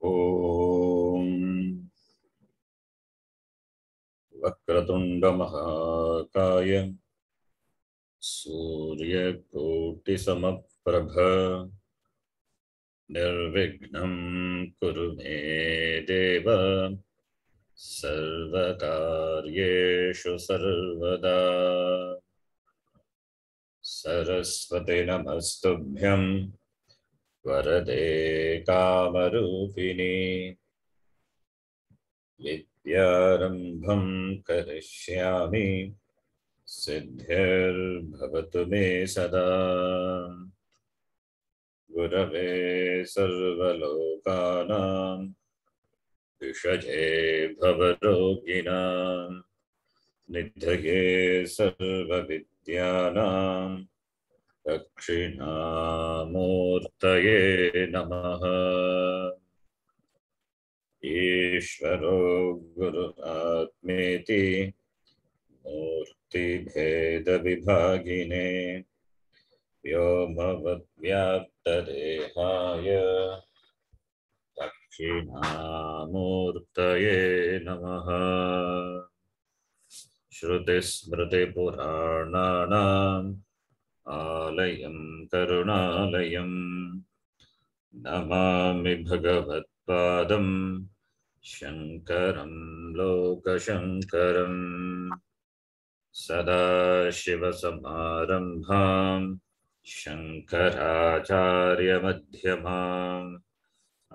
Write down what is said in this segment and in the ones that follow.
ॐ वक्रतुण्ड महाकाय सूर्यकोटिसमप्रभ निर्विघ्नं कुरु मे देव सर्वकार्येषु सर्वदा। सरस्वती नमस्तुभ्यं वरदे कामरूपिणी विद्यारम्भं करिष्यामि सिद्धिर्भवतु मे सदा। गुरवे सर्वलोकानां विषजे भवरोगिणां निधये सर्वविद्यानां दक्षिणामूर्तये नमः। ईश्वरो गुरुरात्मेति मूर्तिभेदविभागिने व्योमवद्व्याप्तदेहाय दक्षिणामूर्तये नमः। श्रुतिस्मृतिपुराणानाम् आलयं करुणालयं नमामि भगवत्पादं शङ्करं लोकशङ्करम्। सदाशिवसमारम्भां शङ्कराचार्यमध्यमाम्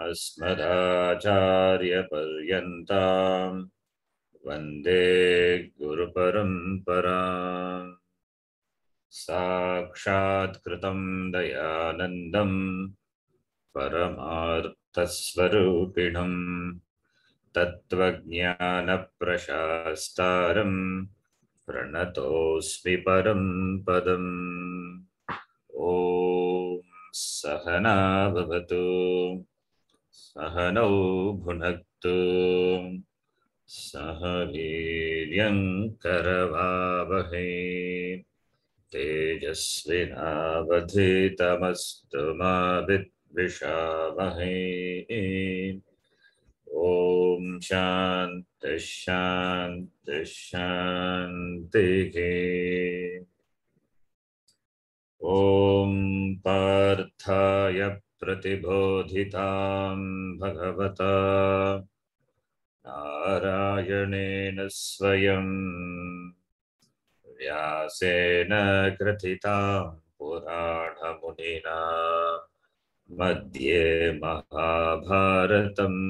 अस्मदाचार्यपर्यन्तां वन्दे गुरुपरम्पराम्। साक्षात्कृतं दयानन्दं परमार्थस्वरूपिणं तत्त्वज्ञानप्रशास्तारं प्रणतोऽस्मि परं पदम्। ॐ सहना भवतु सहनौ भुनक्तु सह वीर्यं करवावहै तेजस्विनावधीतमस्तु मा विद्विषावहै। ॐ शान्तिः शान्तिः शान्तिः। ॐ पार्थाय प्रतिबोधितां भगवता नारायणेन स्वयं व्यासेन कृतितां पुराणमुनिना मध्ये महाभारतम्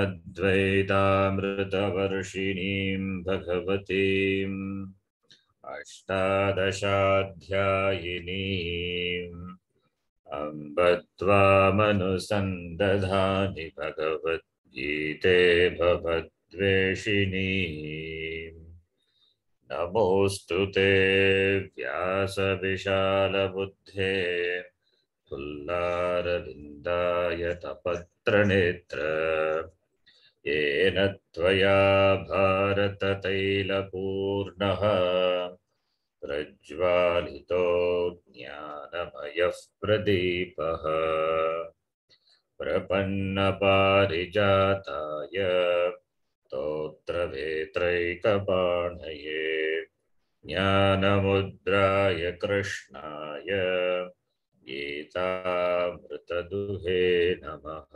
अद्वैतामृतवर्षिणीं भगवतीम् अष्टादशाध्यायिनीम् अम्ब त्वामनुसन्दधामि भगवद्गीते भवद्वेषिणी। नमोऽस्तु ते व्यासविशालबुद्धे पुल्लारविन्दायतपत्रनेत्र येन त्वया भारततैलपूर्णः प्रज्वालितो ज्ञानमयः प्रदीपः। प्रपन्नपारिजाताय स्तोत्रवेत्रैकपाणये ज्ञानमुद्राय कृष्णाय गीतामृतदुहे नमः।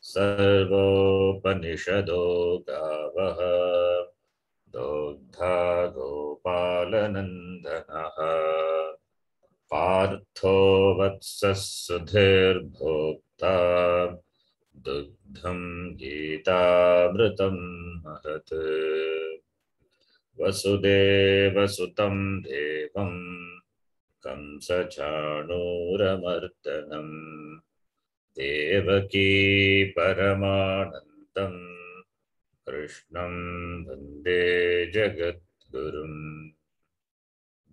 सर्वोपनिषदो गावः दोग्धा गोपालनन्दनः पार्थो वत्सः सुधीर्भोक्ता दुग्धं गीतामृतं महत्। वसुदेवसुतं देवं कंसचाणूरमर्दनम् देवकी परमानन्दं कृष्णं वन्दे जगद्गुरुम्।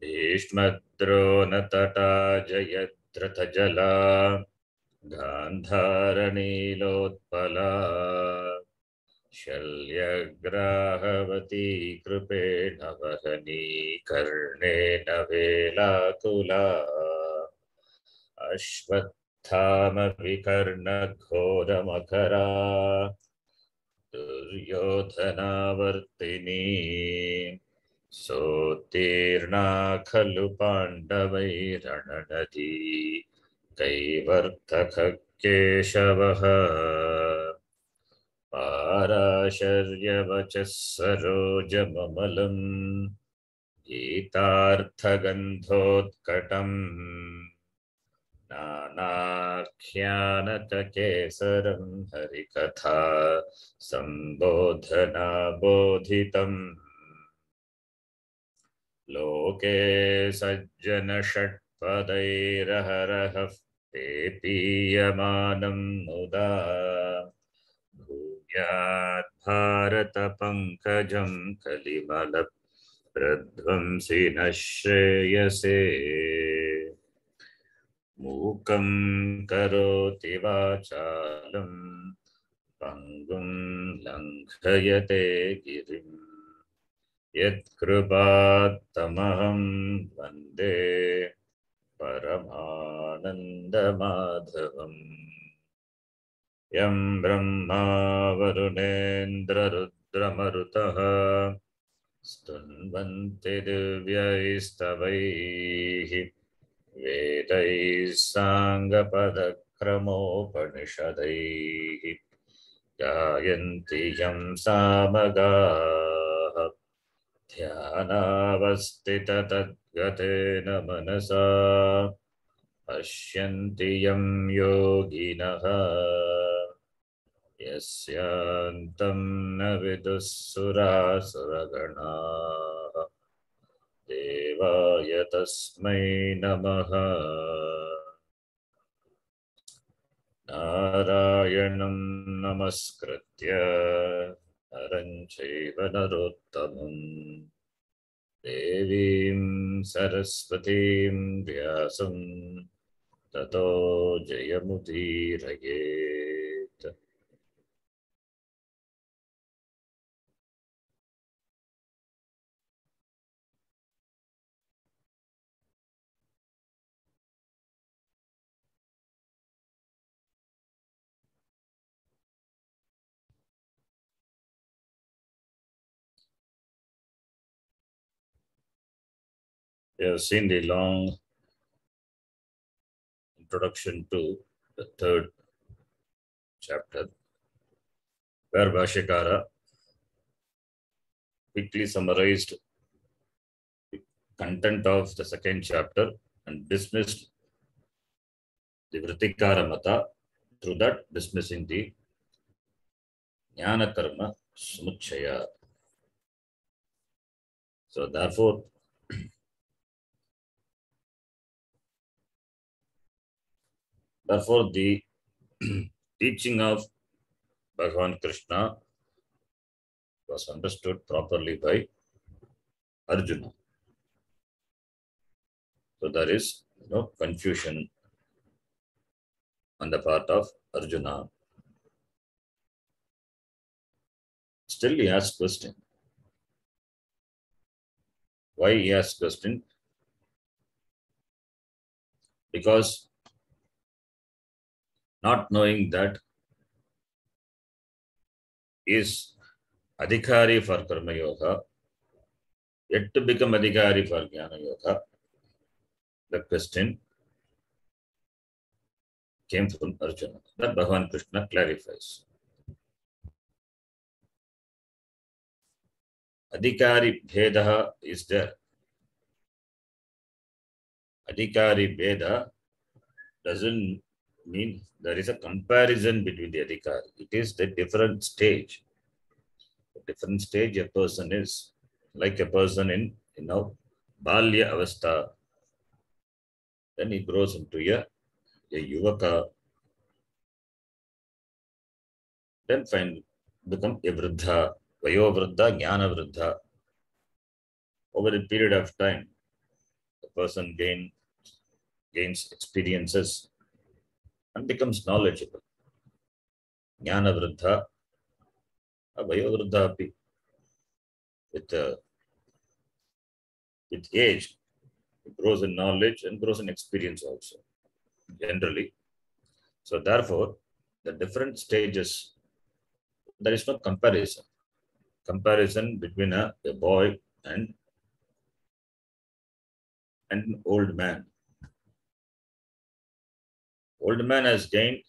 भीष्मद्रोणतटा जयद्रथजला गान्धारनीलोत्पला शल्यग्राहवती कृपेण वहनी कर्णेन वेलाकुला। अश्वत्थामा अश्वत्थामविकर्णघोरमकरा दुर्योधनावर्तिनी सोत्तीर्णा खलु पाण्डवैरणनदी कैवर्तकः केशवः पाराशर्यवचः सरोजममलम् गीतार्थगन्धोत्कटम् नानाख्यानककेसरं हरिकथा सम्बोधनाबोधितम् लोके सज्जनषट्पदैरहरहः पेपीयमानं मुदा भूयात् भारतपङ्कजं कलिमलप्रध्वंसिनः श्रेयसे मूकं करोति वाचालं पङ्गुं लङ्घयते गिरिं यत्कृपात्तमहं वन्दे परमानन्दमाधवम् यं ब्रह्मा वरुणेन्द्ररुद्रमरुतः स्तुन्वन्ति दिव्यैस्तवैः वेदैः साङ्गपदक्रमोपनिषदैः गायन्ति यं सामगाः ध्यानावस्थिततद्गतेन मनसा पश्यन्ति यं योगिनः यस्यान्तं न विदुःसुरासुरगणाः देवाय तस्मै नमः। नारायणं नमस्कृत्य नरं चैव नरोत्तमं देवीं सरस्वतीं व्यासं ततो जयमुदीरयेत्। We have seen the long introduction to the third chapter, where Bhashyakara quickly summarized the content of the second chapter and dismissed the Vritikara Mata, through that dismissing the Jnana Karma Samuchaya. So therefore, the teaching of Bhagavan Krishna was understood properly by Arjuna. So there is no confusion on the part of Arjuna. Still he asks question. Why he asks question? Because not knowing that is Adhikari for Karma Yoga, yet to become Adhikari for Jnana Yoga, the question came from Arjuna. That Bhagavan Krishna clarifies. Adhikari Bheda is there. Adhikari Bheda doesn't mean there is a comparison between the Adhikari. It is the different stage. The different stage a person is, like a person in, Balya Avastha. Then he grows into a Yuvaka. Then become a Vriddha, Vayo Vriddha, Jnana Vriddha. Over a period of time, the person gains experiences and becomes knowledgeable. Jnana Vriddha, Vayo Vriddha api. With age, it grows in knowledge and grows in experience also. Generally, So therefore, the different stages, there is no comparison between a boy and an old man. Old man has gained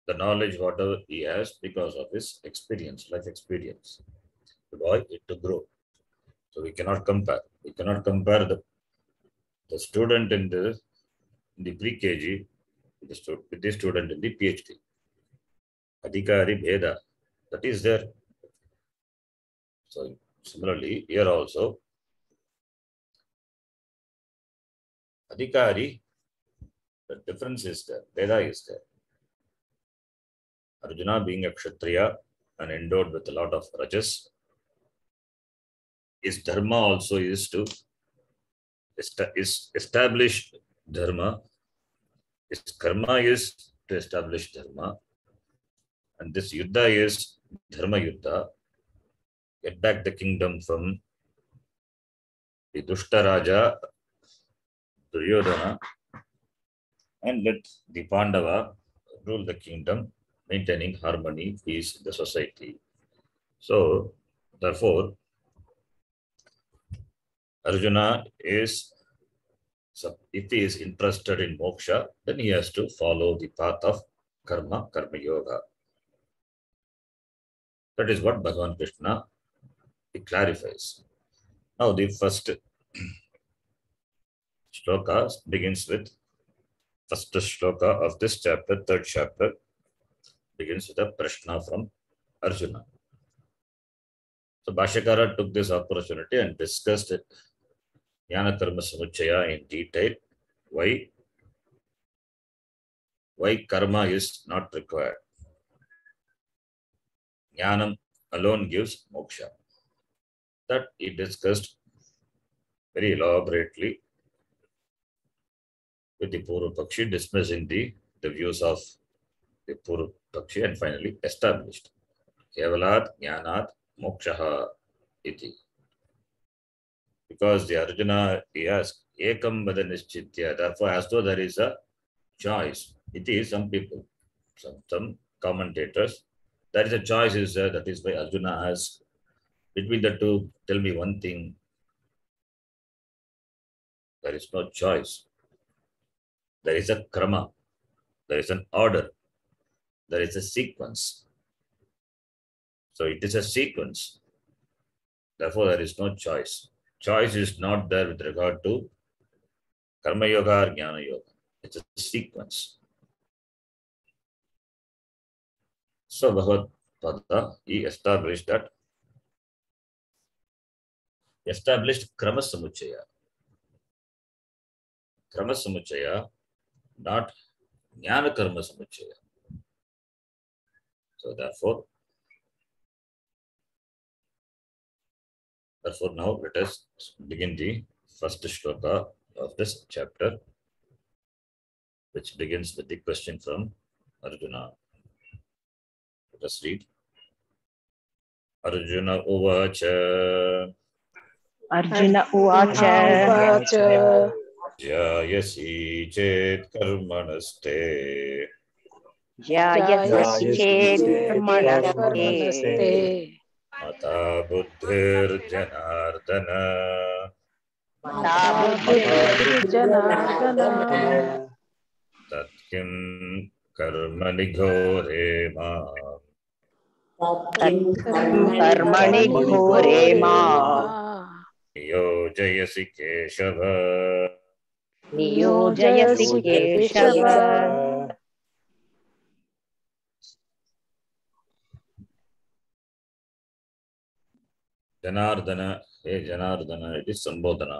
the knowledge whatever he has because of his experience, life experience. The boy need to grow. So we cannot compare. We cannot compare the student in the pre-KG with the student in the PhD. Adhikari Bheda, that is there. So similarly, here also, Adhikari, the difference is there, Bheda is there. Arjuna being a Kshatriya and endowed with a lot of rajas, his dharma also is to establish dharma. His karma is to establish dharma. And this yuddha is dharma yuddha. Get back the kingdom from the Dushta Raja, Duryodhana, and let the Pandava rule the kingdom, maintaining harmony, peace in the society. So, therefore, Arjuna is, if he is interested in moksha, then he has to follow the path of karma yoga. That is what Bhagavan Krishna clarifies. Now, the first shloka begins with first shloka of this chapter, third chapter, begins with a prashna from Arjuna. So Bhashyakara took this opportunity and discussed Jnana Karma Samuchaya in detail. Why karma is not required. Jnanam alone gives moksha. That he discussed very elaborately with the Purva Pakshi, dismissing the views of the Purva Pakshi, and finally established Kevalat Jnanat Mokshaha iti. Because the Arjuna, he asked Ekam Vada Nischitya, therefore as though there is a choice. It is some people, some commentators, there is a choice is there. That is why Arjuna asked, between the two, tell me one thing. There is no choice. There is a krama. There is an order. There is a sequence. So it is a sequence. Therefore, there is no choice. Choice is not there with regard to karma yoga or jnana yoga. It's a sequence. So Bhagavad Pada, he established krama samuchaya. Krama samuchaya, not jnana karma samuchaya. So therefore now let us begin the first shloka of this chapter, which begins with the question from Arjuna. Let us read. Arjuna uvacha. Arjuna uvacha. Jayasi chet karmanaste. Jayasi chet karmanaste. Mata buddhir janardana. Mata buddhir janardana. Tatkim karmani ghore ma. Karmani ghore ma. Niyojayasi Keshava. Niyojayasi Keshava. Janardana, hey Janardana, it is Sambodhana.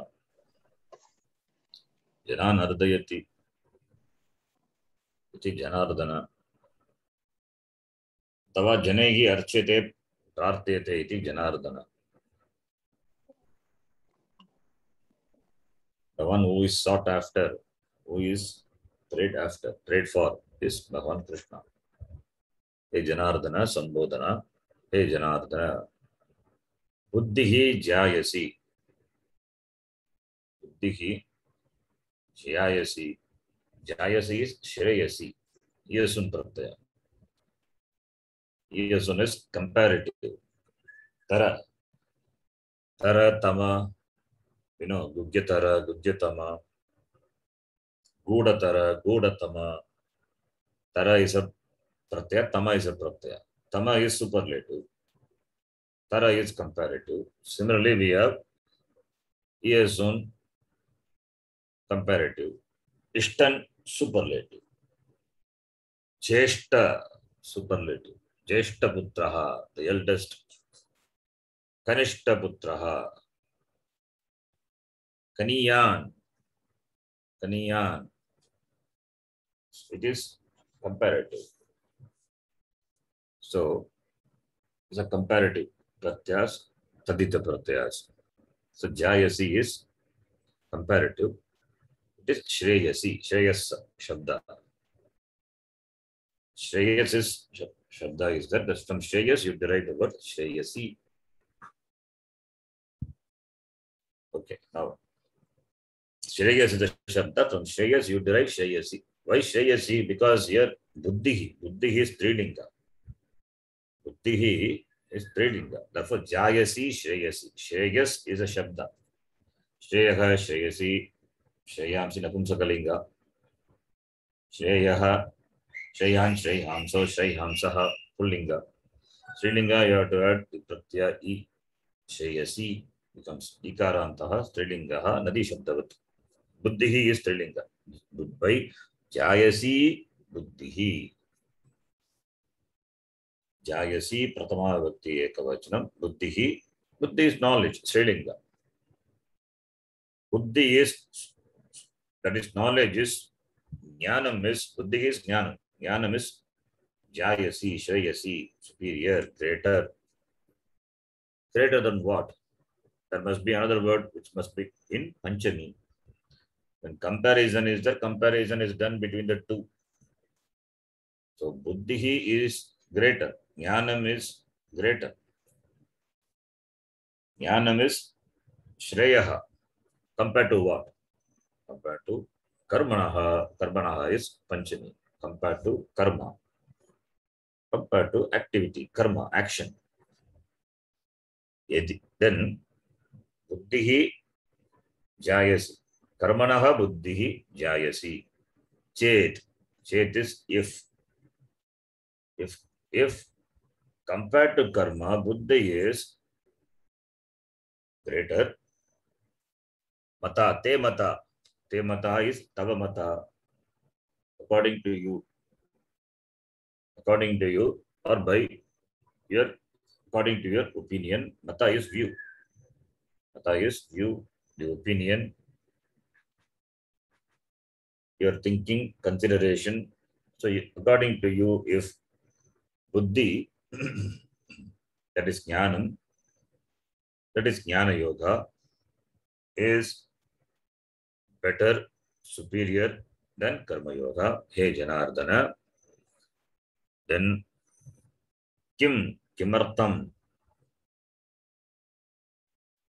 Janan Ardayati. It is Janardana. Tava Janehi Archete Prarthete, it is Janardana. The one who is sought after, who is prayed for, is Bhagavan Krishna. Hey Janardana, Sambodhana, hey Janardana. Buddhihi Jayasi. Buddhihi Jayasi. Jayasi is Shreyasi. Yasun pratyaya. Yasun is comparative. Tara. Tara tama. Gugyatara, Gugyatama. Gudatara, Gudatama. Tara is a pratyaya. Tama is a pratyaya. Tama is superlative. Tara is comparative. Similarly, we have Yasun comparative. Ishtan superlative. Jeshta superlative. Jeshta putraha, the eldest. Kanishta putraha. Kaniyan. Kaniyan. It is comparative. So, it's a comparative pratyas, tadita pratyas. So, jayasi is comparative. It is shreyasi, shreyas shabda. Shreyas is shabda is that. That's from shreyas you derive the word shreyasi. Okay, now shreyas is the shabda. From shreyas you derive shreyasi. Why shreyasi? Because here buddhi is trilinga. Buddhi is trilinga. Therefore, jayasi, shreyasi. Shreyas is a shabda. Shreyaha, shreyasi, shreyamsi napumsakalinga. Shreyaha, shreyan, shreyamso, shreyamsaha, pullinga. Strilinga, you have to add the pratyaya I. Shreyasi becomes ikarantaha, strilingaha, nadi shabdavat. Buddhihi is strilinga. By jayasi, buddhihi. Jayasi, pratama vibhakti ekavachanam, buddhihi. Buddhi is knowledge, strilinga. Buddhi is, that is knowledge is, jnanam is, buddhi is jnanam. Jnanam is jayasi, shreyasi, superior, greater. Greater than what? There must be another word which must be in Panchami. When comparison is there, comparison is done between the two. So buddhihi is greater. Jnanam is greater. Jnanam is shreyaha. Compared to what? Compared to karmanaha. Karmanaha is Panchami. Compared to karma. Compared to activity, karma, action. Then buddhihi jayasi. Karmanaha buddhihi jayasi. Chet. Chet is if. If compared to karma, buddhi is greater. Mata, te mata. Te mata is tava mata. According to you. According to you or by your, according to your opinion, mata is view. Mata is view, the opinion, your thinking, consideration. So according to you, if buddhi, that is jnanam, that is jnana yoga, is better, superior than karma yoga, he Janardana, then kimartam,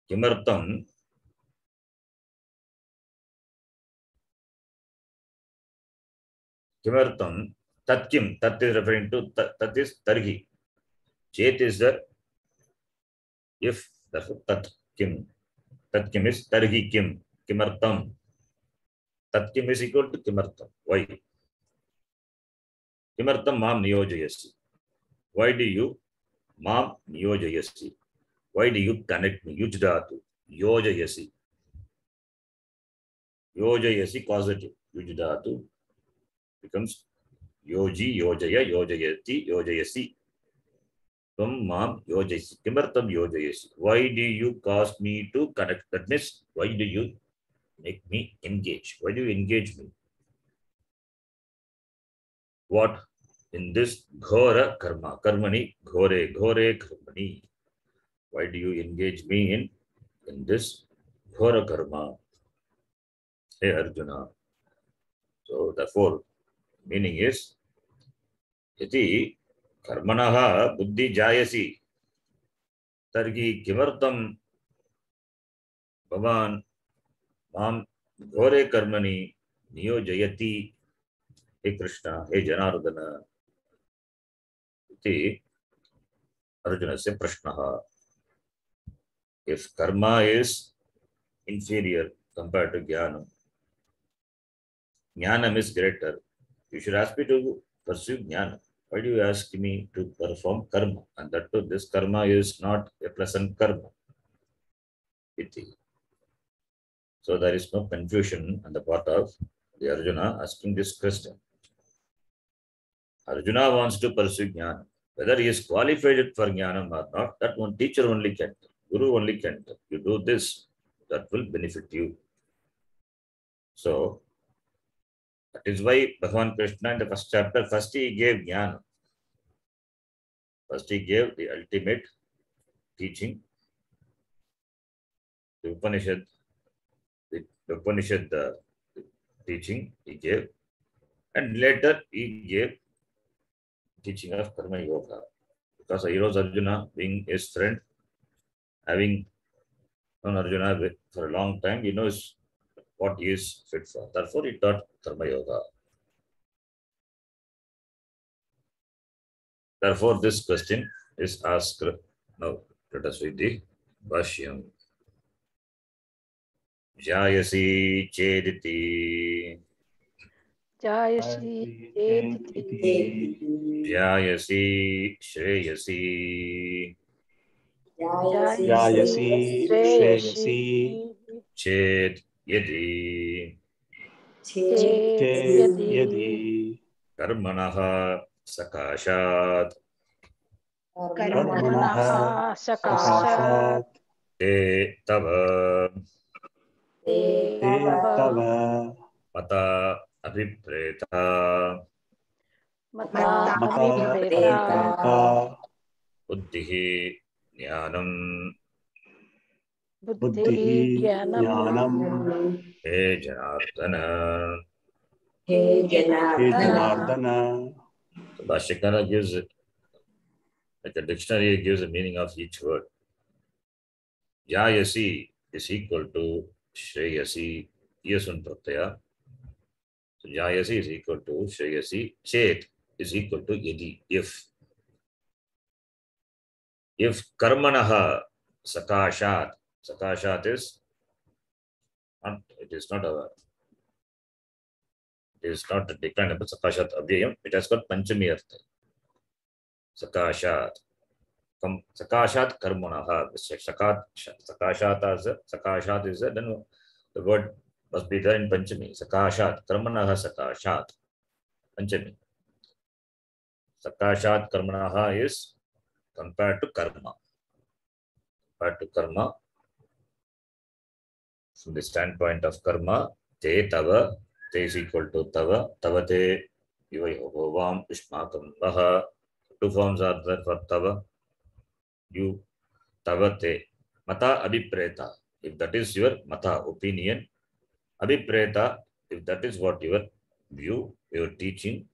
kimartam, kimartam, tat kim, tat is referring to, tat is tarhi. Chet is the if, therefore tat kim. Tat kim is tarhi kim, kimartam. Tat kim is equal to kimartam. Why? Kimartam mam niyojayasi. Why do you mam niyojayasi? Why do you connect me? Yujdatu. Yojayasi. Yojayasi causative. Yujdatu becomes yoji, yojaya, yojayati, yojayasi. Tvam mam yojayasi. Kimartam yojayasi. Why do you cause me to connect? That means, why do you make me engage? Why do you engage me? What? In this ghora karma. Karmani, ghore, ghore karmani. Why do you engage me in this ghora karma? Hey Arjuna. So therefore, meaning is, yati karmanaha buddhi jayasi targi kimartam bhavan mam ghore karmani niyojayati. हे कृष्ण हे जनार्दन इति अर्जुनस्य प्रश्नः. If karma is inferior compared to jnanam, jnanam is greater, you should ask me to pursue jnana. Why do you ask me to perform karma? And that too, this karma is not a pleasant karma. Iti. So there is no confusion on the part of the Arjuna asking this question. Arjuna wants to pursue jnana. Whether he is qualified for jnanam or not, that one teacher only can tell. Guru only can tell. You do this, that will benefit you. So that is why Bhagavan Krishna in the first chapter, first he gave jnana. First he gave the ultimate teaching, the Upanishad teaching he gave, and later he gave teaching of karma yoga. Because heroes Arjuna, being his friend, having known Arjuna for a long time, he knows what he is fit for. Therefore, he taught karma yoga. Therefore, this question is asked. Now, let us read the Bhashyam. Jayasi chediti. Jayasri Editi. Jayasi shreyasi. Jayasri Shreyasi. Ched yadi. Yadi. Karmanaha sakashat. Karmanaha Sakashat. Te tava. Tava. Mata abhipreta. Mata Abhipreta. Buddhihi jnanam. Buddhi Jnanam. He janardana. He Janardana. So Bhashyakara gives it, like a dictionary gives the meaning of each word. Jayasi is equal to Shreyasi, Yasun Pratyaya. So Jayasi is equal to Shreyasi. Chet is equal to Yadi, if. If Karmanaha Sakashat, Sakashat is not, it is not a declinable Sakashat Abhyayam, it has got Panchami Artha. Sakashat. Sakashat Karmanaha. Sakashat is then the word must be there in Panchami. Sakashat Karmanaha Sakashat. Panchami. Sakashat Karmanaha is compared to karma. Compared to karma, from the standpoint of karma, te tava, te is equal to tava, tavate, ivayovam, ishmakam, vaha. Two forms are there for tava. You, tavate, mata abhipreta. If that is your mata, opinion, abhipreta, if that is what your view, your teaching,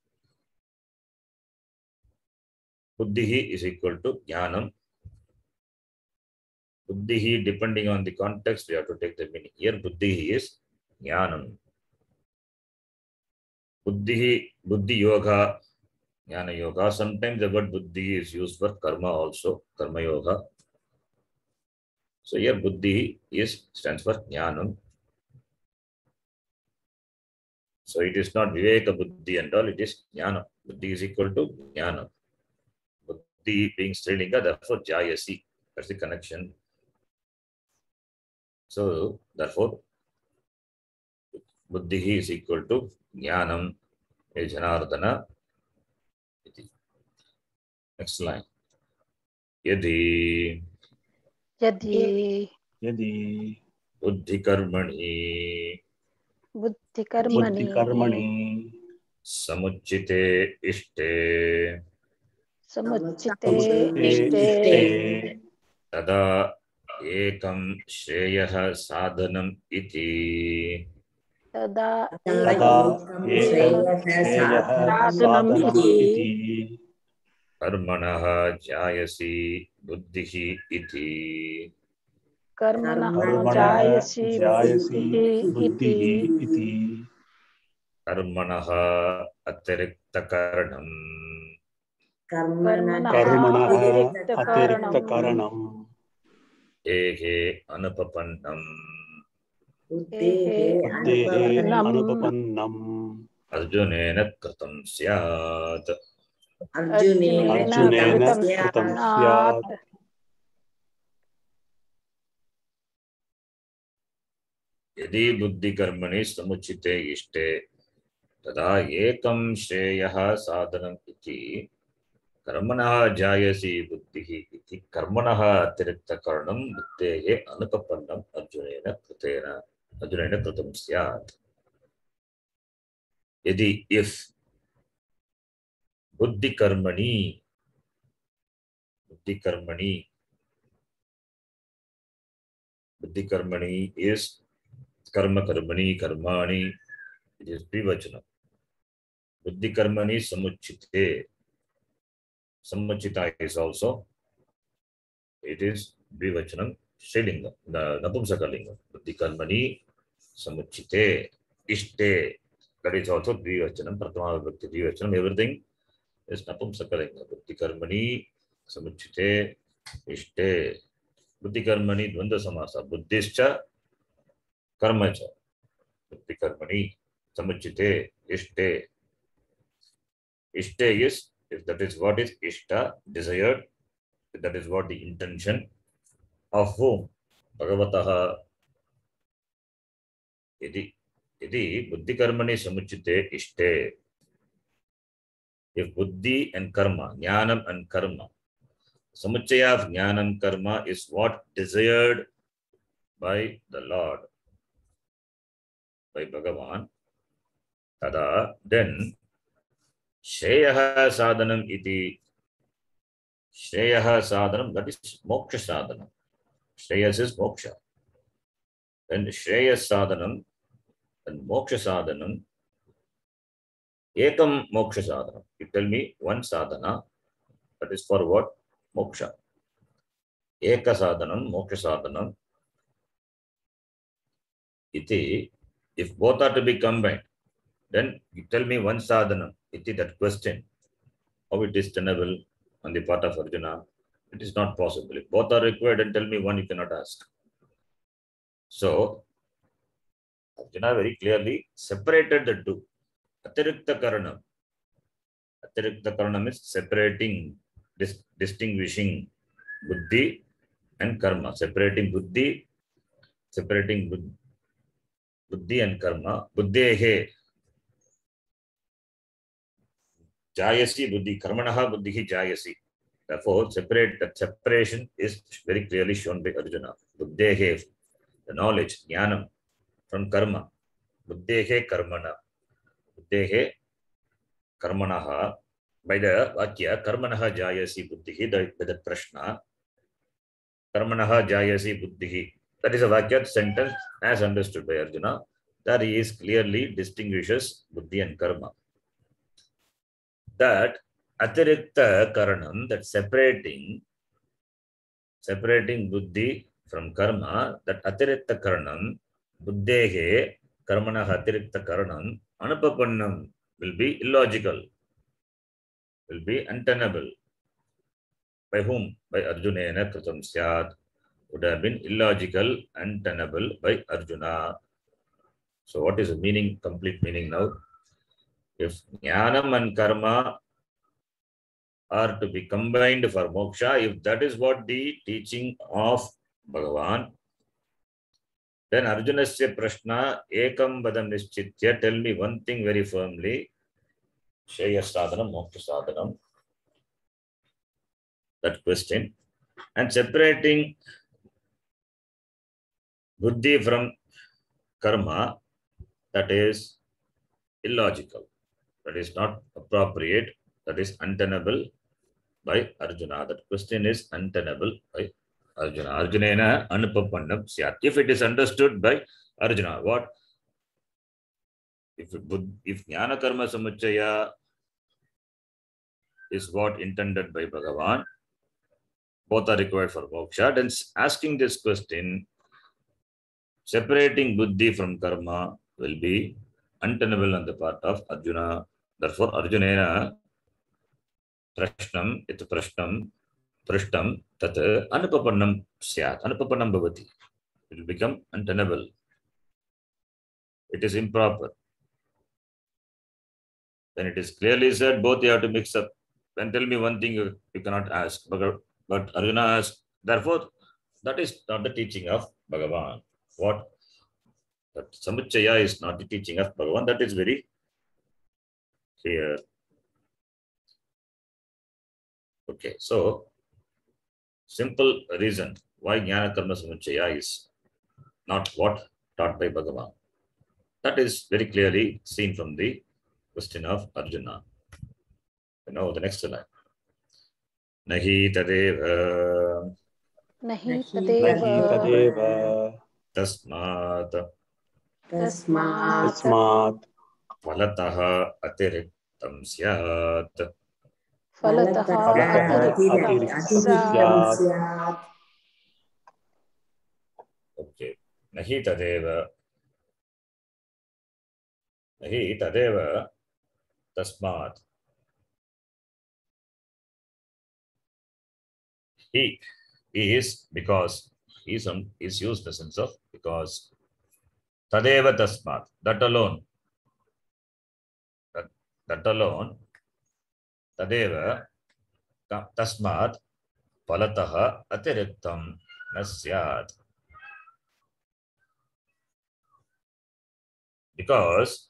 buddhihi is equal to jnanam. Buddhihi, depending on the context, we have to take the meaning. Here, buddhihi is jnanam. Buddhihi, buddhi yoga, jnana yoga. Sometimes the word buddhi is used for karma also, karma yoga. So here, buddhi stands for jnanam. So it is not viveka buddhi and all, it is jnana. Buddhi is equal to jnana. Buddhi being strilinga, therefore jayasi. That's the connection. So therefore, buddhi is equal to jnanam, janardana. Next line. Yadi. Yadi. Buddhi karmani. Buddhi Karmani. Samuchite ishte. Samuchite Ishte. Tada ekam shreyah sadhanam iti. Tada ekam shreyah sadhanam iti. Karmanaha jayasi buddhihi iti. Karmanaha Jayasi Buddhihi buddhihi Iti. iti. Karmanaha अतिरिक्तकरणं कर्मणः कर्मणः अतिरिक्तकारणं अतिरिक्तकरणम् देहे अनुपपन्नं देहे बुद्धेः अनुपपन्नम् अनुपपन्नम् अर्जुनेन कृतं स्यात्। अर्जुनेन अर्जुनेन कृतं कृतं स्यात्। स्यात्। यदि बुद्धिकर्मणि समुचिते इष्टे तदा एकं श्रेयः साधनम् इति कर्मणः जायसी बुद्धिः इति कर्मणः अतिरिक्तकरणं बुद्धेः अनुपपन्नम् अर्जुनेन कृतं स्यात्। यदि if बुद्धिकर्मणि is कर्माणि it is द्विवचनं। बुद्धिकर्मणि समुचिते समुचिता is also it is द्विवचनं स्त्रीलिंगं नपुंसकलिंगं। बुद्धिकर्मणि समुचिते इष्टे that is also द्विवचनं प्रथमा विभक्ति द्विवचनं everything is नपुंसकलिंगं। बुद्धिकर्मणि समुचिते इष्टे बुद्धिकर्मणि द्वंद्व समास बुद्धिश्च कर्म च बुद्धिकर्मणि समुचिते इष्टे इष्टे is if that is what is ishta desired, if that is what the intention of whom भगवतः यदि बुद्धिकर्मणि समुचिते इष्टे if buddhi and karma jnanam and karma samuchaya of jnanam karma is what desired by the Lord, by Bhagavan, tada then Shreyah sadhanam iti Shreyah sadhanam, that is moksha sadhanam. Shreyas is moksha. Then Shreyas sadhanam and moksha sadhanam ekam moksha sadhanam. You tell me one sadhana, that is for what? Moksha. Eka sadhanam, moksha sadhanam iti, if both are to be combined, then you tell me one sadhana iti, that question, how it is tenable on the part of Arjuna. It is not possible. If both are required, and tell me one, you cannot ask. So Arjuna very clearly separated the two. Atirikta karanam is separating, distinguishing buddhi and karma. Separating buddhi and karma. Buddhehe jayasi buddhi, karmanaha buddhihi jayasi. Therefore, that separation is very clearly shown by Arjuna. Buddhehe, the knowledge, jnanam, from karma. Buddhehe karmana. Buddhehe karmanaha. By the vakya, karmanaha jayasi buddhihi, by the prashna, karmanaha jayasi buddhihi. That is a vakya sentence as understood by Arjuna. That he is clearly distinguishes buddhi and karma. That atirikta karanam, that separating buddhi from karma, that atirikta karanam, buddhehe karmanaha atirikta karanam, anupapannam, will be illogical, will be untenable. By whom? By Arjunena kritam syat. Would have been illogical, untenable by Arjuna. So what is the meaning, complete meaning now? If jnanam and karma are to be combined for moksha, if that is what the teaching of Bhagavan, then Arjunasya prashna ekam vadam nischitya, tell me one thing very firmly, Shreya sadhanam, moksha sadhanam, that question, and separating buddhi from karma, that is illogical, that is not appropriate, that is untenable by Arjuna. That question is untenable by Arjuna. Arjunena anupapannam syat. If it is understood by Arjuna, what? If jnana karma samuchaya is what intended by Bhagavan, both are required for moksha, then asking this question, separating buddhi from karma, will be untenable on the part of Arjuna. Therefore, Arjunena prashnam it prashnam prashtam tat anupapannam syat. Anupapannam bhavati. It will become untenable. It is improper. When it is clearly said, both you have to mix up. Then tell me one thing you cannot ask. But Arjuna asked. Therefore, that is not the teaching of Bhagavan. What? That Samuchaya is not the teaching of Bhagavan. That is very clear. Okay, so simple reason why Jnana Karma Samuchaya is not what taught by Bhagavan. That is very clearly seen from the question of Arjuna. Now the next line. Nahi tadeva Nahi नहि tadeva तदेव tasmat tasmat तस्मात् फलतः अतिरिक्तं स्यात्. falatah फलतः atiriktam अतिरिक्तं sat. स्यात्. Okay. Nahi tadeva tasmat. He is because he is used the sense of because. Tadeva tasmat. That alone. That alone. Tadeva tasmat falatah atiriktam na syat. Because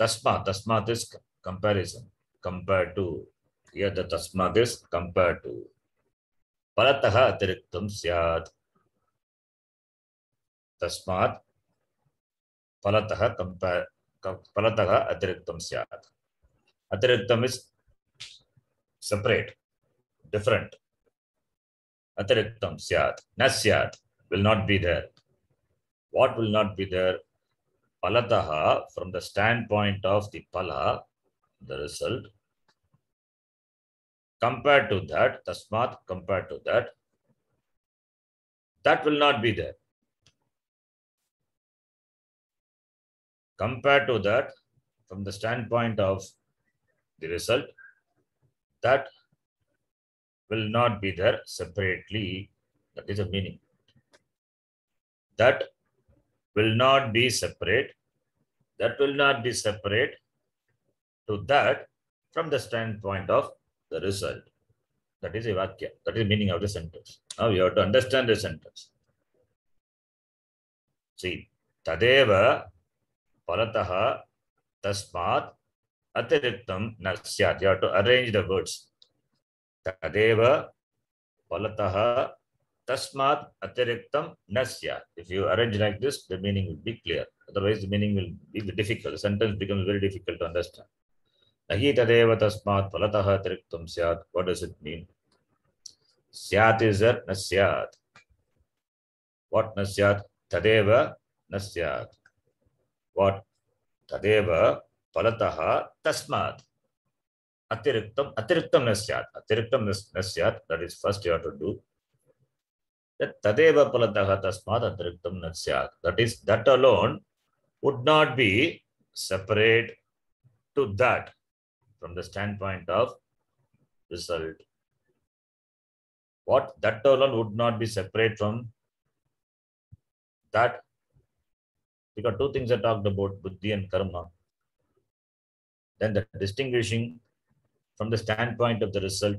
tasmat is comparison, compared to. Here the tasmat is compared to. Paratah atiriktam syat. Tasmat palatah palatah atiriktam syat. Atiriktam is separate, different. Atiriktam syat. Na syat will not be there. What will not be there? Palataha, from the standpoint of the pala, the result, compared to that, tasmat, compared to that, that will not be there. Compared to that, from the standpoint of the result, that will not be there separately. That is the meaning. That will not be separate. That will not be separate to that from the standpoint of the result. That is a vakya. That is the meaning of the sentence. Now you have to understand the sentence. See, tadeva palataha tasmat atiriktam na syat. You have to arrange the words. Tadeva palataha tasmat atiriktam na syat. If you arrange like this, the meaning will be clear. Otherwise, the meaning will be difficult. The sentence becomes very difficult to understand. Nahi tadeva tasmat palataha atiriktam syat. What does it mean? Syat is there, na syat. What na syat? Tadeva na syat. What? Tadeva palataha tasmat atiriktam na syat. Atiriktam na syat. That is first you have to do. That tadeva palataha tasmat atiriktam na syat. That is, that alone would not be separate to that from the standpoint of result. What? That alone would not be separate from that. Because two things are talked about, buddhi and karma. Then the distinguishing from the standpoint of the result,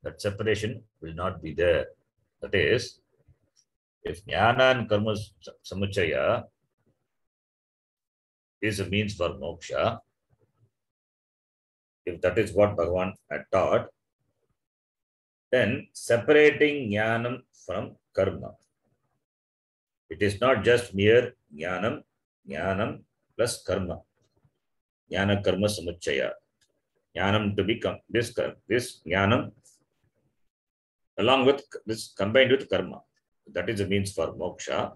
that separation will not be there. That is, if jnana and karma samuchaya is a means for moksha, if that is what Bhagavan had taught, then separating jnanam from karma. It is not just mere jnanam plus karma. Jnana karma samuchaya. Jnanam to become this jnanam along with this combined with karma. That is the means for moksha.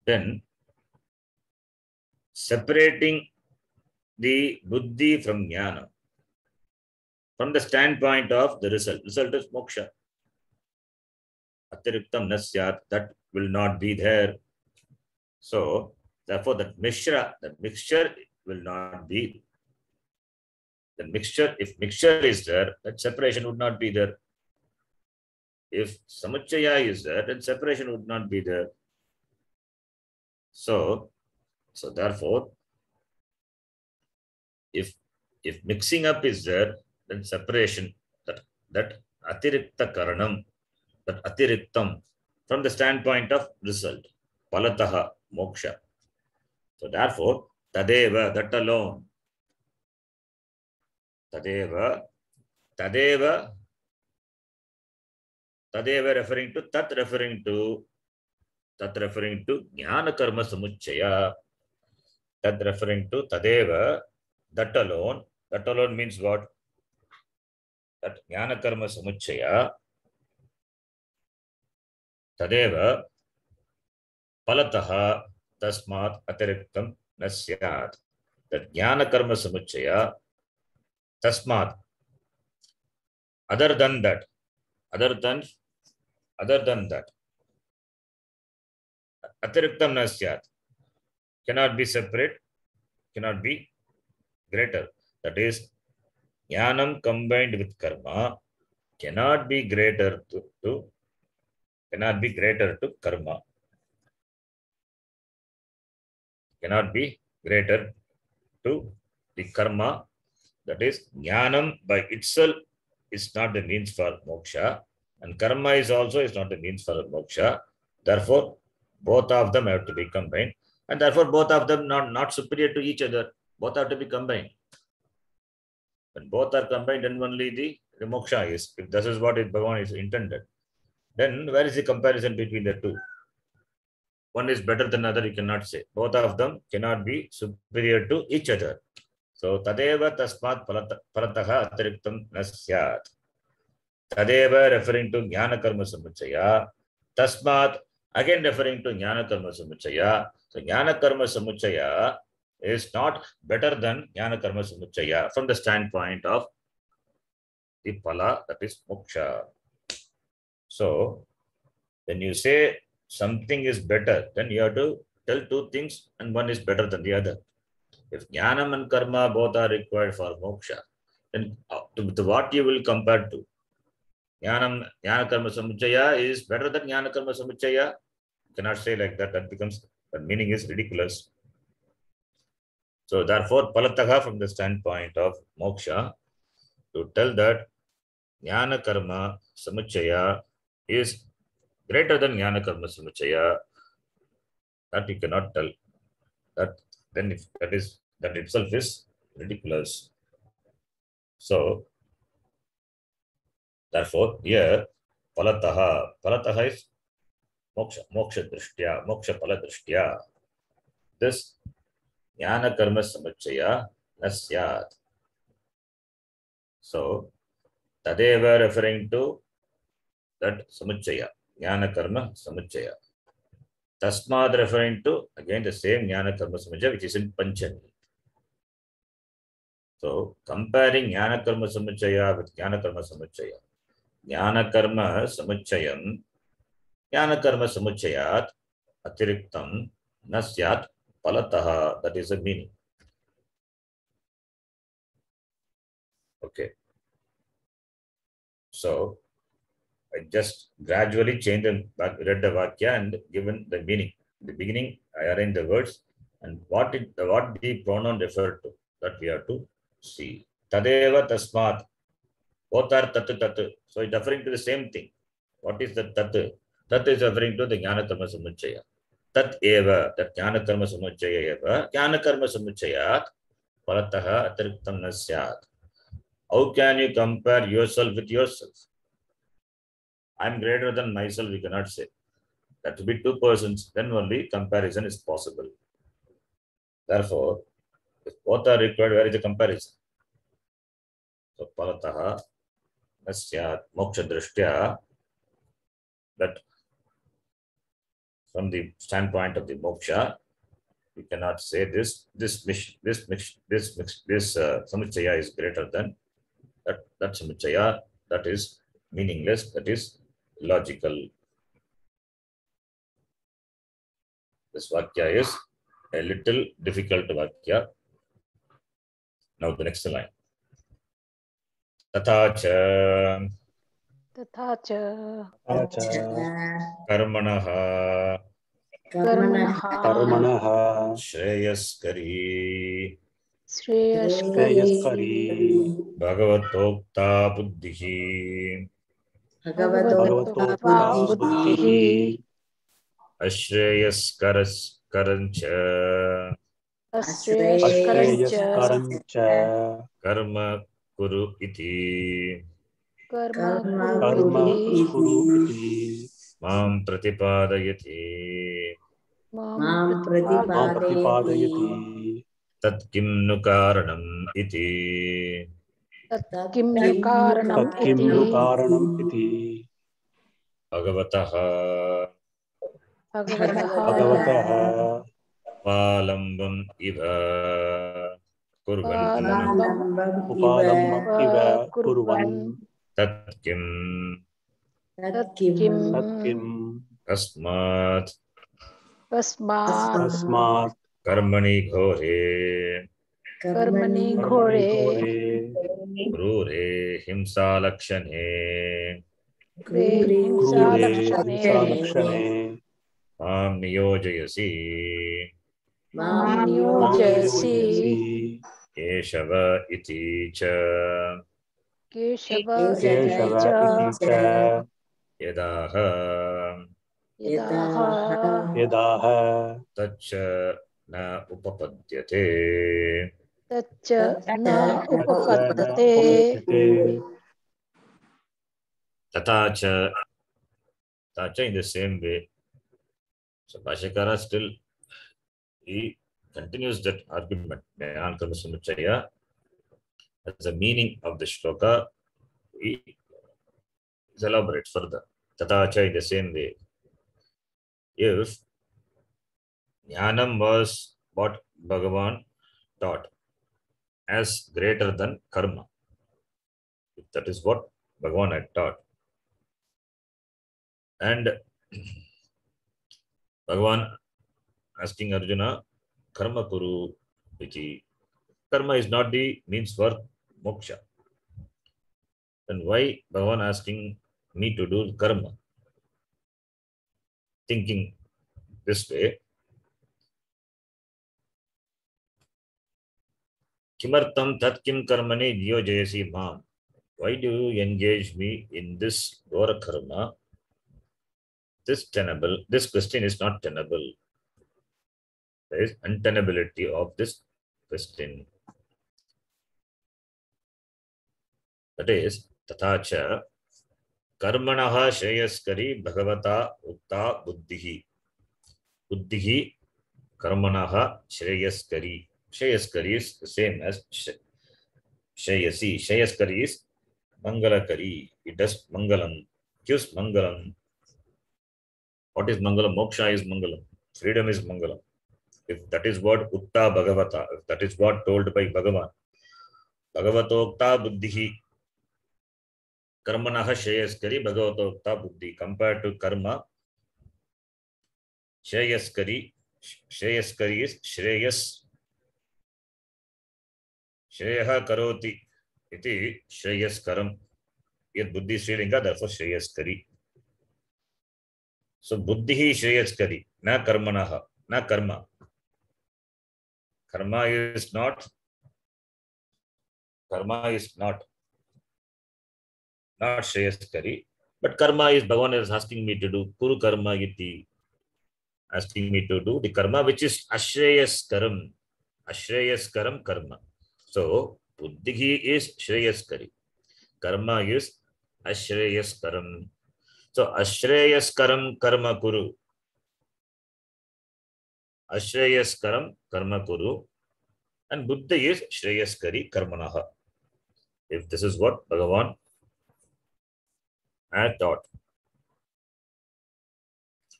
Then separating the buddhi from jnana from the standpoint of the result. Result is moksha. Atiriktam na syat, that will not be there. So Therefore, that mixture will not be the mixture. If mixture is there, that separation would not be there. If samuchaya is there, then separation would not be there. So therefore, if mixing up is there, then separation, that atirikta karanam, that atiriktam, from the standpoint of result, palataha, moksha. So therefore, tadeva, that alone, tadeva referring to tat, referring to jnana karma samuchaya. Tat referring to tadeva, that alone means what? That jnana karma samuchaya, tadeva palataha tasmat atiriktam na syat. That jnana karma samuchaya, tasmat, other than that, atiriktam na syat, cannot be separate, cannot be greater. That is, jnanam combined with karma cannot be greater to karma. Cannot be greater to the karma. That is, jnanam by itself is not the means for moksha, and karma is not the means for moksha. Therefore, both of them have to be combined, and therefore both of them not superior to each other. Both have to be combined. When both are combined, then only the moksha is. If this is what Bhagavan is intended, then where is the comparison between the two? One is better than another, you cannot say. Both of them cannot be superior to each other. So, tadeva tasmat parataha atiriktam na syat. Tadeva referring to jnana karma samuchaya. Tasmat again referring to jnana karma samuchaya. So, jnana karma samuchaya is not better than jnana karma samuchaya from the standpoint of the pala, that is moksha. So, when you say something is better, then you have to tell two things and one is better than the other. If jnanam and karma both are required for moksha, then to what you will compare to? Jnana karma samuchaya is better than jnana karma samuchaya. You cannot say like that. That meaning is ridiculous. So therefore, palataha from the standpoint of moksha, to tell that jnana karma samuchaya is greater than jnana karma samuchaya, that you cannot tell. That itself is ridiculous. So therefore, here palataha is moksha drishtya, moksha pala drishtya. This jnana karma samuchaya na syat. So tadeva referring to that samuchaya, jnana karma samuchaya. Tasmad referring to again the same jnana karma samuchaya which is in Panchami. So comparing jnana karma samuchaya with jnana karma samuchaya. Jnana karma samuchayam, jnana karma samuchayat atiriktam na syat palataha. That is the meaning. Okay. So I just gradually read the vakya and given the meaning. In the beginning, I arranged the words and what the pronoun referred to, that we have to see. Tadeva tasmat. Both are tatu tatu. So it's referring to the same thing. What is the tatu? Tat is referring to the jnana karma samuchaya. Tat eva, that jnana karma samuchaya eva, jnana karma samuchayat palataha atiriktam na syat. How can you compare yourself with yourself? I'm greater than myself, we cannot say. That to be two persons, then only comparison is possible. Therefore, if both are required, where is the comparison? So, palataha nasyat moksha drishtya, that from the standpoint of the moksha, we cannot say this samuchaya is greater than that samuchaya. That is meaningless. That is illogical. This vakya is a little difficult Vakya. Now the next line. Tatha cha तथा च karmanaha कर्मणः कर्मणः श्रेयस्करी श्रेयस्करी श्रेयस्करी भगवतोक्ता बुद्धिः भगवतोक्ता भगवतोक्ता बुद्धिः बुद्धिः अश्रेयस्करञ्च अश्रेयस्करञ्च अश्रेयस्करं च कर्म कुरु इति कर्म कर्म कुरु कुरु इति मां प्रतिपादयति मां मां प्रतिपादयति प्रतिपादयति तत् किं नु कारणम् इति तत् किं नु कारणम् तत् किं इति नु कारणम् इति भगवतः भगवतः भगवतः पालम्बम् इव कुर्वन् पालम्बम् उपालम्बम् इव कुर्वन् कुर्वन् तत् किं तत् किं तत् किं तस्मात् तस्मात् तस्मात् कर्मणि घोरे कर्मणि कर्मणि घोरे घोरे क्रूरे हिंसालक्षणे क्रूरे क्रूरे हिंसालक्षणे हिंसालक्षणे मां नियोजयसि मां मां नियोजयसि नियोजयसि केशव इति च केशव इति केशव च इति च यदाह यदाह यदाह तच्च न उपपद्यते तच्च न तच्च न उपपद्यते उपपद्यते तथा च in the same way. So Bhashyakara still he continues that argument. Jnana Karma Samuchaya as the meaning of the shloka he elaborates further. Tata cha in the same way. If Jnanam was what Bhagavan taught as greater than karma, if that is what Bhagavan had taught, and Bhagavan asking Arjuna, karma kuru iti. Karma is not the means for moksha. Then why Bhagavan asking me to do karma? Thinking this way, kimartam tat kim karmani niyojayasi mam. Why do you engage me in this Dora karma? This tenable, this question is not tenable. There is untenability of this question. That is, tathacha karmanaha shreyaskari bhagavata ukta buddhihi. Buddhihi karmanaha shreyaskari. Shreyaskari is the same as shreyasi. Shreyaskari is mangalakari. It does mangalam. Gives mangalam. What is mangalam? Moksha is mangalam. Freedom is mangalam. If that is what Utta Bhagavata, if that is what told by Bhagavan, Bhagavatokta Buddhihi Karmanaha Shreyaskari Bhagavatokta Buddhi, compared to karma, Shreyaskari is Shreyas. Shreyaha Karoti iti Shreyaskaram. Yet Buddhi Srilinga, therefore Shreyaskari. So Buddhihi Shreyaskari, na karmanaha, na karma. Karma is not Shreyaskari, but karma is Bhagavan is asking me to do Kuru karma iti, asking me to do the karma which is Ashreyaskaram karma. So Buddhihi is Shreyaskari, karma is Ashreyaskaram. So Ashreyaskaram karma kuru. Ashreyaskaram karma kuru. And Buddha is Shreyaskari karmanaha. If this is what Bhagavan had taught.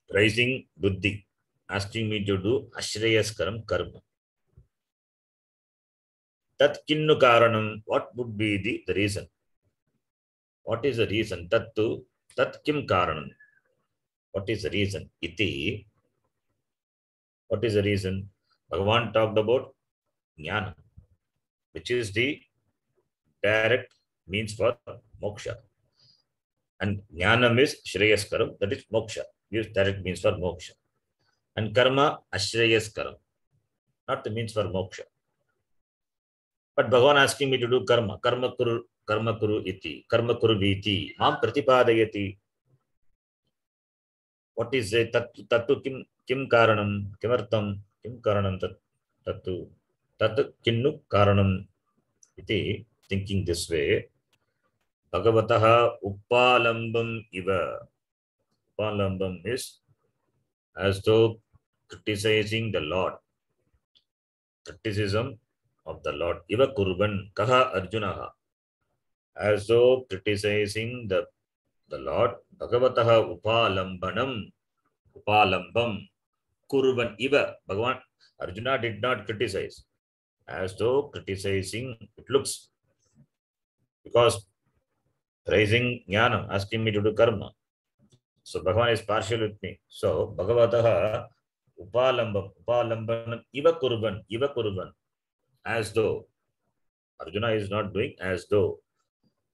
Praising Buddhi, asking me to do Ashreyaskaram karma. Tat kinnu karanam, what would be the reason? What is the reason? Tat kim karanam. What is the reason? Iti. What is the reason? Bhagavan talked about jnana, which is the direct means for moksha. And jnanam is shreyaskaram, that is moksha, gives direct means for moksha. And karma ashreyaskaram, not the means for moksha. But Bhagavan asking me to do karma, karma kuru iti, karma kuru viti, mam pratipadayati. What is it? Tattu kim karanam, kimartam, kim karanam tattu, tattu kinnu karanam iti, thinking this way. Bhagavataha upalambam iva. Upalambam is as though criticizing the Lord. Criticism of the Lord. Iva kurban kaha arjunaha. As though criticizing the Lord. Bhagavataha upalambanam. Upalambam kurban iva. Bhagavan, Arjuna did not criticize. As though criticizing, it looks, because praising jnana, asking me to do karma. So Bhagavan is partial with me. So Bhagavataha upalambanam iva kurban, as though. Arjuna is not doing as though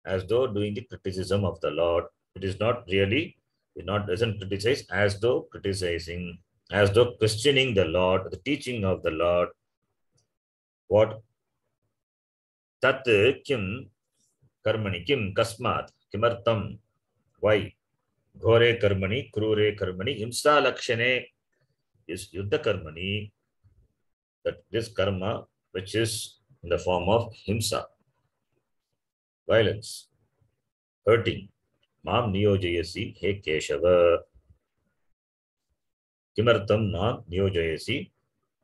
doing the criticism of the Lord. It is not really, doesn't criticize, as though criticizing, as though questioning the Lord, the teaching of the Lord. What? Tat kim karmani, kim kasmat, kimartam, why? Ghore karmani, krure karmani, himsa lakshane is yuddha karmani, that this karma which is in the form of himsa, violence, hurting. Mam niyojayasi he Keshava. Kimartam mam niyojayasi.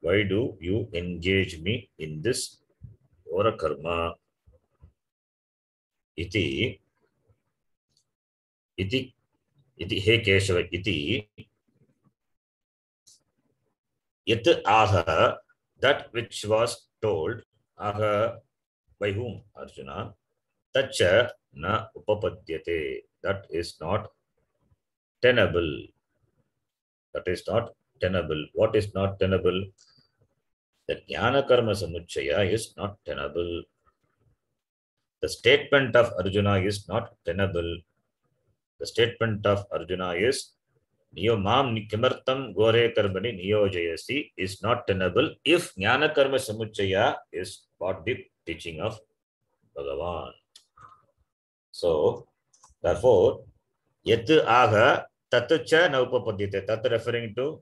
Why do you engage me in this ghora karma? Iti he Keshava iti yat aha, that which was told, aha, by whom? Arjuna. Tacha na upapadyate, that is not tenable. That is not tenable. What is not tenable? The jnana karma samuchaya is not tenable. The statement of Arjuna is not tenable. The statement of Arjuna is niyo mam kimartam gore karmani niyojayasi is not tenable if jnana karma samuchaya is what the teaching of Bhagavan. So, therefore, yat aga tatu cha na upapadyate. Tat referring to,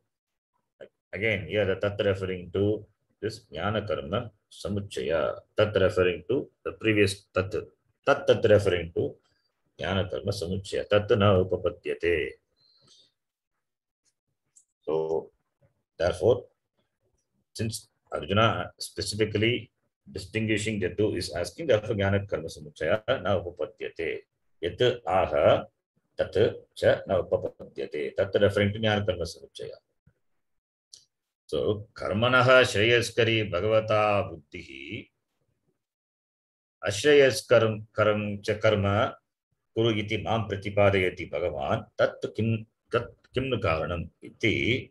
again, here the tat referring to this jnana karma samuchaya. Tat referring to the previous tat. Tat referring to jnana karma samuchaya. Tat na upapadyate. So, therefore, since Arjuna specifically distinguishing the two is asking, therefore jnana karma samuchaya na upapadyate. Yat aha tat cha na upapadyate. Tat referring to jnana karma samuchaya. So karmanaha shreyaskari bhagavata buddhihi ashreyaskaram cha karma kuru iti mam pratipadayati Bhagavan tat kim karanam iti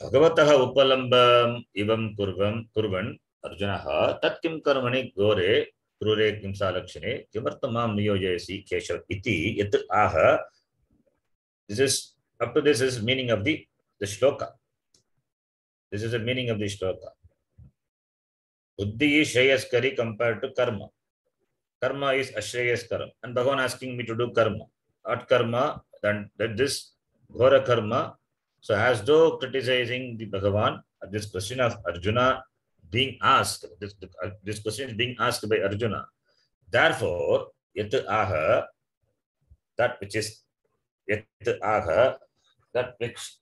bhagavataha upalambam ivam kurvan Arjunaha tat kim karmani gore krure kimsa lakshane kimartamam niyojayasi Keshav iti yat aha. This is, up to this is meaning of the shloka. This is the meaning of the shloka. Buddhi is shreyaskari compared to karma. Karma is ashreyaskaram. And Bhagavan asking me to do karma. What karma? Then this ghora karma. So as though criticizing the Bhagavan, this question of Arjuna being asked, this question is being asked by Arjuna. Therefore, yat aha, that which is yat aha, that which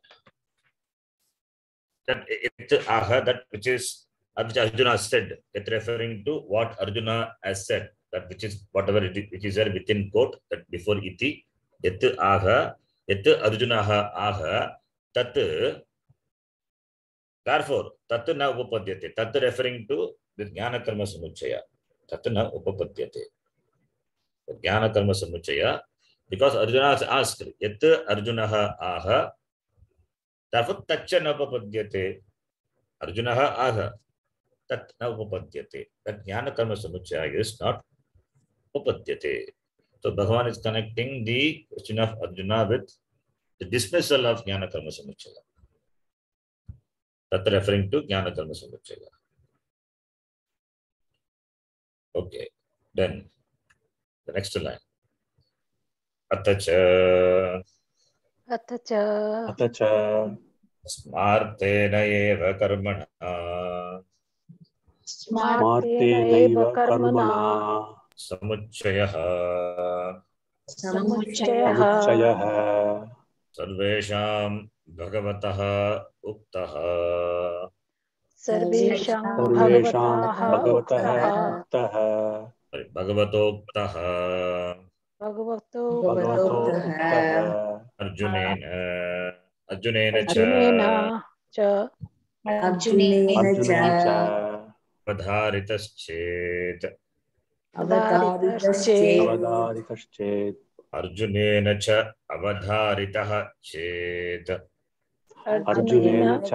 which Arjuna said, it referring to what Arjuna has said, that which is whatever which is there within quote, that before iti, yat aha, yat Arjunaha aha, tat, therefore, tat na upapadyate, tat referring to the jnana karma samuchaya, tat na upapadyate. The jnana karma samuchaya, because Arjuna has asked, yat Arjunaha aha, therefore tacha na upapadyate. Arjuna aha. That na upapadyate. That jnana karma samuchaya is not upapadyate. So Bhagavan is connecting the question of Arjuna with the dismissal of jnana karma samuchaya. That referring to jnana karma samuchaya. Okay. Then the next line. Atacha अथ च स्मार्तेन एव कर्मणा स्मार्तेनैव कर्मणा समुच्चयः समुच्चयः सर्वेषां भगवतः उक्तः सर्वेषां सर्वेषां भगवतः भगवतः उक्तः उक्तः भगवतोक्तः भगवतोक्तः अर्जुनेन च अर्जुनेन च अवधारितश्चेत् अवधारितश्चेत् अर्जुनेन च अवधारितः चेत् अर्जुनेन च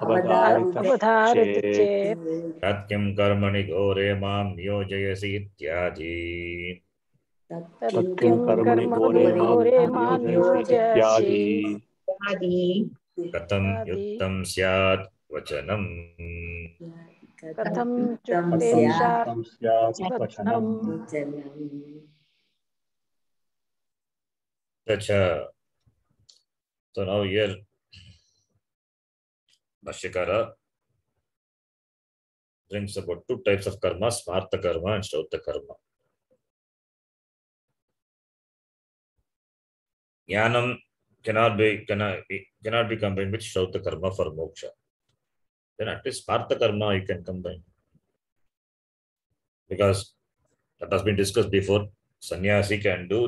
अवधारितश्चेत् तत्किं कर्मणि घोरे मां नियोजयसि इत्यादि तत्किं कर्मणि घोरे मां नियोजयसि इत्यादि कथं युक्तं स्यात् वचनम् कथं कथं स्यात् स्यात् वचनम् So now here Bhashyakara brings about two types of karma, smartha karma and shrauta karma. Jnanam cannot be combined with shrauta karma for moksha. Then at least smartha karma you can combine. Because that has been discussed before. Sannyasi can do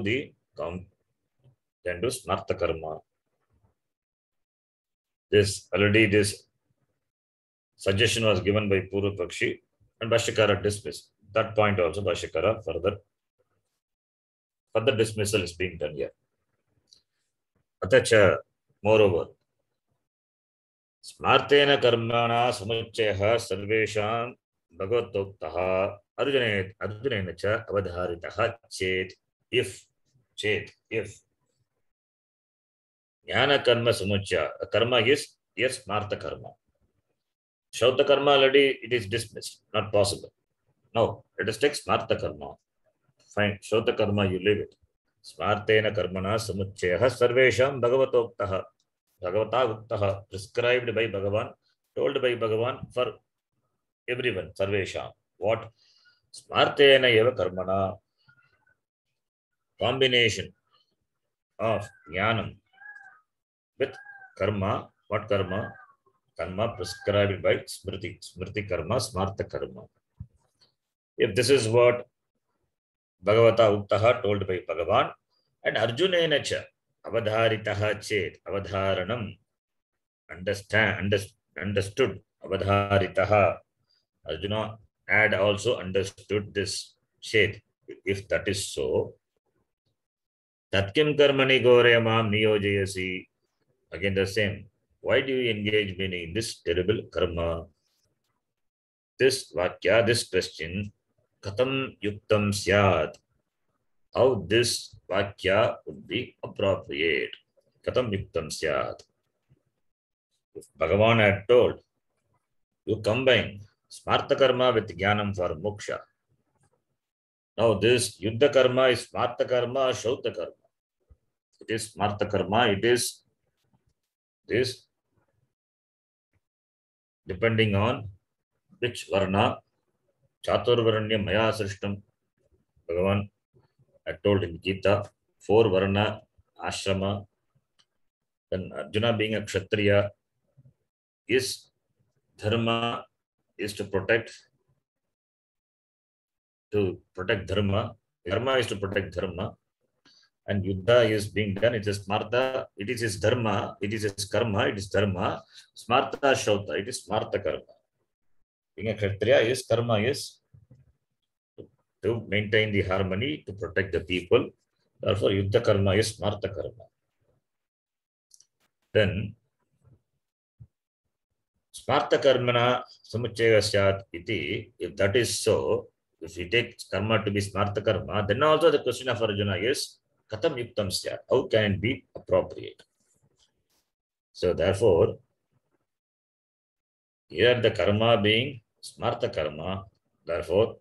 smartha karma. This suggestion was given by Purva Pakshi and Bhashyakara dismissed. That point also Bhashyakara further dismissal is being done here. Atacha, moreover, smartena karmana samuchayah sarvesham bhagavatoktah arjunena cha avadharitah chet if jnana karma samuchaya karma is yes smartha karma. Shrauta karma already it is dismissed, not possible. No, let us take smartha karma. Fine, shrauta karma you leave it. Smartena karmana samuchayah sarvesham bhagavatoktah. Bhagavata uktah, prescribed by Bhagavan, told by Bhagavan for everyone, sarvesham. What? Smartena eva karmana. Combination of jnanam with karma. What karma? Karma prescribed by smriti. Smriti karma, smartha karma. If this is what Bhagavata Uktaha told by Bhagavan and Arjunena cha avadharitaha chet avadharanam understood avadharitaha. Arjuna had also understood this chet. If that is so, tatkim karmani gore mam niyojayasi. Again the same. Why do you engage me in this terrible karma? This vakya, this question, katam yuktam syat. How this vakya would be appropriate. Katam yuktam syat. If Bhagavan had told, you combine smartha karma with jnanam for moksha. Now this yuddha karma is smartha karma or shrauta karma. It is smartha karma, it is this depending on which varna, chaturvaranya maya srishtam. Bhagavan had told in Gita, 4 varna ashrama. Then Arjuna being a kshatriya, his dharma is to protect dharma. Dharma is to protect dharma. And yuddha is being done. It is smartha. It is his dharma. It is his karma. It is dharma. Smartha shrauta. It is smartha karma. Being a kshatriya, his karma is to maintain the harmony, to protect the people. Therefore, yuddha karma is smartha karma. Then, Smarta karmana samuchaya syat iti. If that is so, if we take karma to be smarta karma, then also the question of Arjuna is katam yuktam syat. How can it be appropriate? So therefore, here the karma being smarta karma, therefore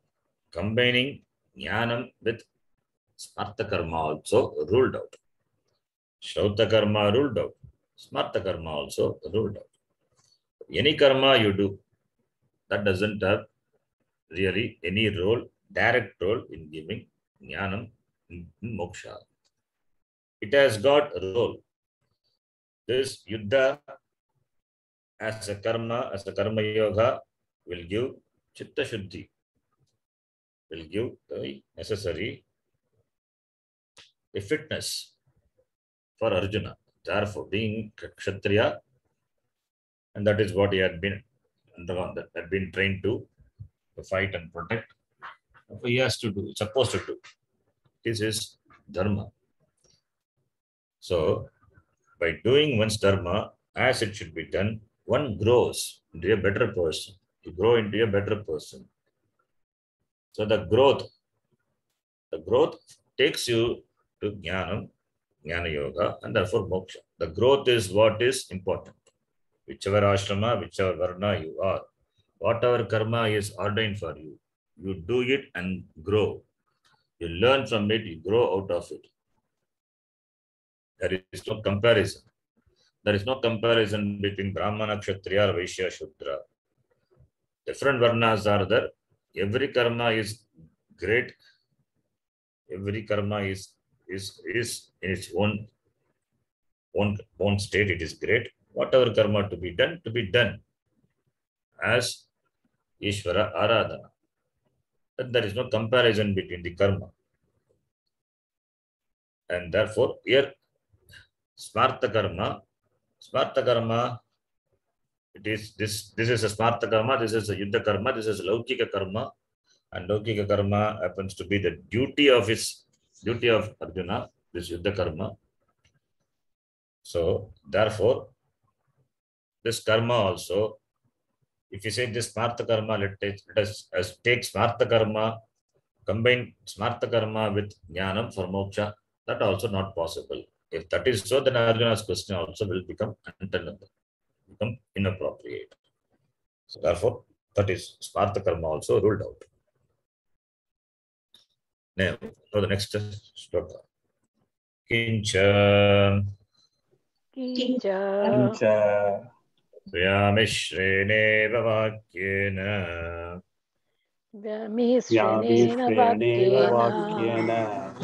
combining jnanam with smarta karma also ruled out. Shrauta karma ruled out. Smarta karma also ruled out. Any karma you do, that doesn't have really any role, direct role in giving jnanam in moksha. It has got a role. This yuddha as a karma yoga will give chitta shuddhi, will give the necessary fitness for Arjuna. Therefore, being Kshatriya, and that is what he had been undergone, that had been trained to fight and protect. He has to do, supposed to do. This is dharma. So, by doing one's dharma as it should be done, one grows into a better person. You grow into a better person. So the growth takes you to jnana yoga, and therefore moksha. The growth is what is important. Whichever ashrama, whichever varna you are, whatever karma is ordained for you, you do it and grow. You learn from it, you grow out of it. There is no comparison. There is no comparison between Brahmana, Kshatriya, Vaishya, Shudra. Different varnas are there. Every karma is great. Every karma is in its own state. It is great. Whatever karma to be done as Ishvara Aradhana. And there is no comparison between the karma. And therefore, here, Smarta karma, it is this is a Smarta karma, this is a Yuddha karma, this is Laukika karma, and Laukika karma happens to be the duty of Arjuna, this Yuddha karma. So, therefore, this karma also, if you say this Smarta karma, let us take Smarta karma, combine Smarta karma with Jnanam for moksha, that also not possible. If that is so, then Arjuna's question also will become untenable, become inappropriate. So therefore, that is Smarta karma also ruled out. Now, for the next shloka. Kincha Vyamishreneva vakyena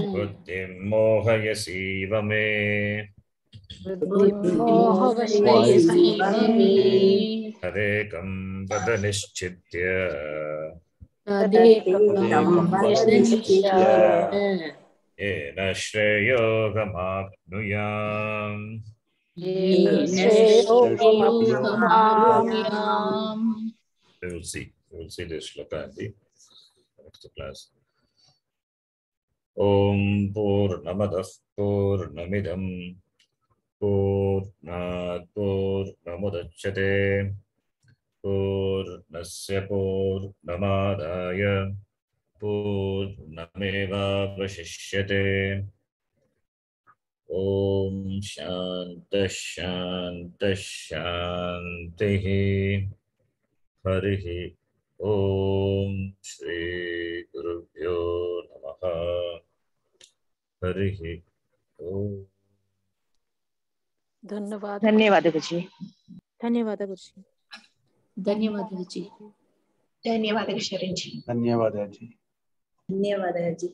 buddhim mohayasiva me tadekam vadanishchitya yena shreyogamapnuyam. We will see this shloka in the next class. Om Purnamadah Purnamidam Purnat Purnamudachyate Purnasya Purnamadaya Purnameva Vashishyate. Om Shanta Shanta Shantihi. Harihi Om Shri Gurubhyo Namaha. Harihi Om. धन्यवाद गुरुजी. धन्यवाद गुरुजी. धन्यवाद गुरुजी. धन्यवाद शरण जी. धन्यवाद जी. धन्यवाद जी.